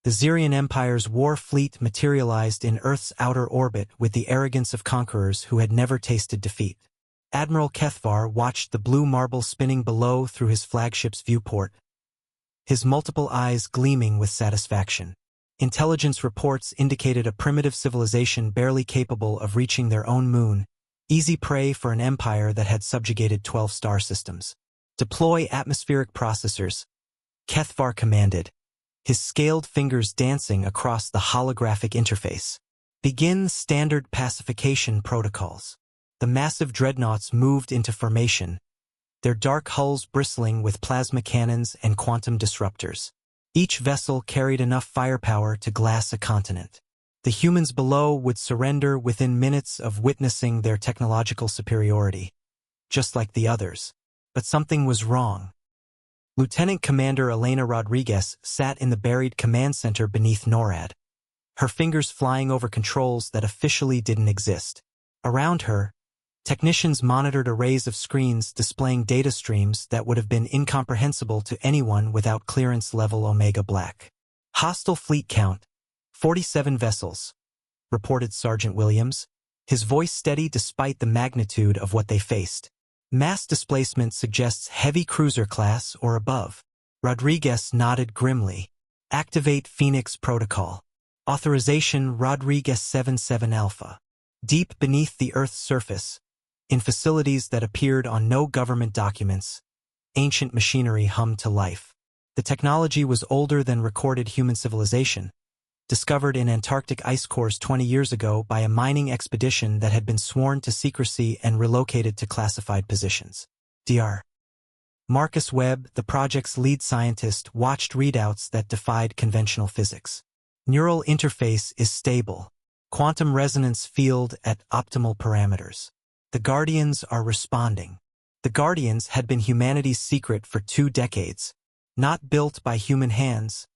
The Xerian Empire's war fleet materialized in Earth's outer orbit with the arrogance of conquerors who had never tasted defeat. Admiral Kethvar watched the blue marble spinning below through his flagship's viewport, his multiple eyes gleaming with satisfaction. Intelligence reports indicated a primitive civilization barely capable of reaching their own moon, easy prey for an empire that had subjugated 12 star systems. Deploy atmospheric processors, Kethvar commanded, his scaled fingers dancing across the holographic interface. Begin standard pacification protocols. The massive dreadnoughts moved into formation, their dark hulls bristling with plasma cannons and quantum disruptors. Each vessel carried enough firepower to glass a continent. The humans below would surrender within minutes of witnessing their technological superiority, just like the others. But something was wrong. Lieutenant Commander Elena Rodriguez sat in the buried command center beneath NORAD, her fingers flying over controls that officially didn't exist. Around her, technicians monitored arrays of screens displaying data streams that would have been incomprehensible to anyone without clearance-level Omega Black. Hostile fleet count, 47 vessels, reported Sergeant Williams, his voice steady despite the magnitude of what they faced. Mass displacement suggests heavy cruiser class or above. Rodriguez nodded grimly. Activate Phoenix Protocol. Authorization Rodriguez 77 Alpha. Deep beneath the Earth's surface, in facilities that appeared on no government documents, ancient machinery hummed to life. The technology was older than recorded human civilization, discovered in Antarctic ice cores 20 years ago by a mining expedition that had been sworn to secrecy and relocated to classified positions. Dr. Marcus Webb, the project's lead scientist, watched readouts that defied conventional physics. Neural interface is stable. Quantum resonance field at optimal parameters. The Guardians are responding. The Guardians had been humanity's secret for 2 decades, not built by human hands,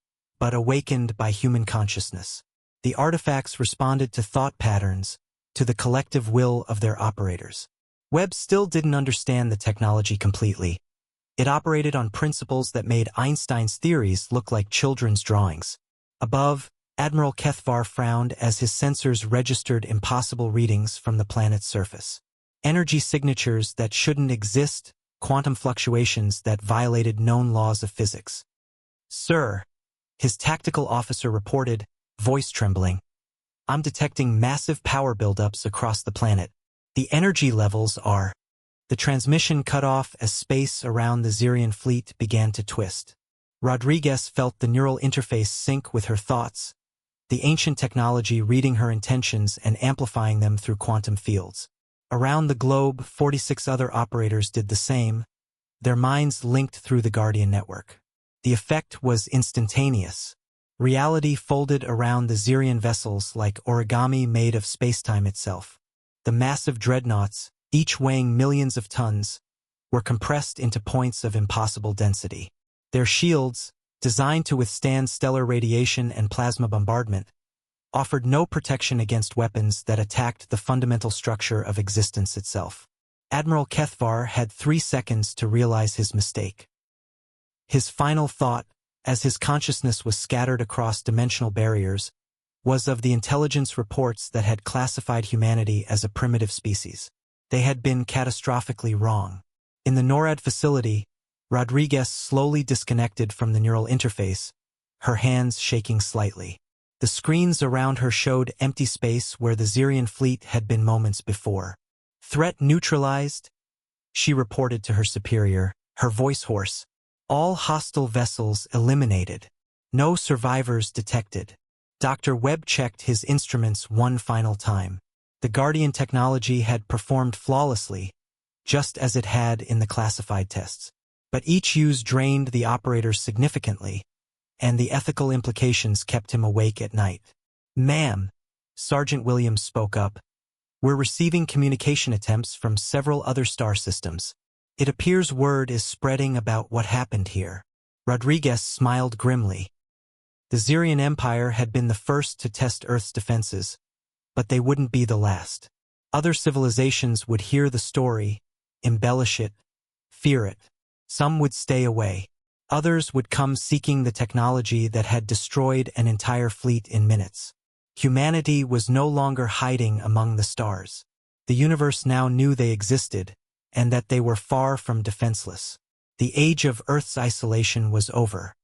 but awakened by human consciousness. The artifacts responded to thought patterns, to the collective will of their operators. Webb still didn't understand the technology completely. It operated on principles that made Einstein's theories look like children's drawings. Above, Admiral Kethvar frowned as his sensors registered impossible readings from the planet's surface. Energy signatures that shouldn't exist, quantum fluctuations that violated known laws of physics. Sir, his tactical officer reported, voice trembling. I'm detecting massive power buildups across the planet. The energy levels are... The transmission cut off as space around the Xerian fleet began to twist. Rodriguez felt the neural interface sync with her thoughts, the ancient technology reading her intentions and amplifying them through quantum fields. Around the globe, 46 other operators did the same, their minds linked through the Guardian network. The effect was instantaneous. Reality folded around the Xerian vessels like origami made of spacetime itself. The massive dreadnoughts, each weighing millions of tons, were compressed into points of impossible density. Their shields, designed to withstand stellar radiation and plasma bombardment, offered no protection against weapons that attacked the fundamental structure of existence itself. Admiral Kethvar had 3 seconds to realize his mistake. His final thought, as his consciousness was scattered across dimensional barriers, was of the intelligence reports that had classified humanity as a primitive species. They had been catastrophically wrong. In the NORAD facility, Rodriguez slowly disconnected from the neural interface, her hands shaking slightly. The screens around her showed empty space where the Xerian fleet had been moments before. Threat neutralized, she reported to her superior, her voice hoarse. All hostile vessels eliminated. No survivors detected. Dr. Webb checked his instruments one final time. The Guardian technology had performed flawlessly, just as it had in the classified tests. But each use drained the operators significantly, and the ethical implications kept him awake at night. Ma'am, Sergeant Williams spoke up, we're receiving communication attempts from several other star systems. It appears word is spreading about what happened here. Rodriguez smiled grimly. The Xerian Empire had been the first to test Earth's defenses, but they wouldn't be the last. Other civilizations would hear the story, embellish it, fear it. Some would stay away. Others would come seeking the technology that had destroyed an entire fleet in minutes. Humanity was no longer hiding among the stars. The universe now knew they existed, and that they were far from defenseless. The age of Earth's isolation was over.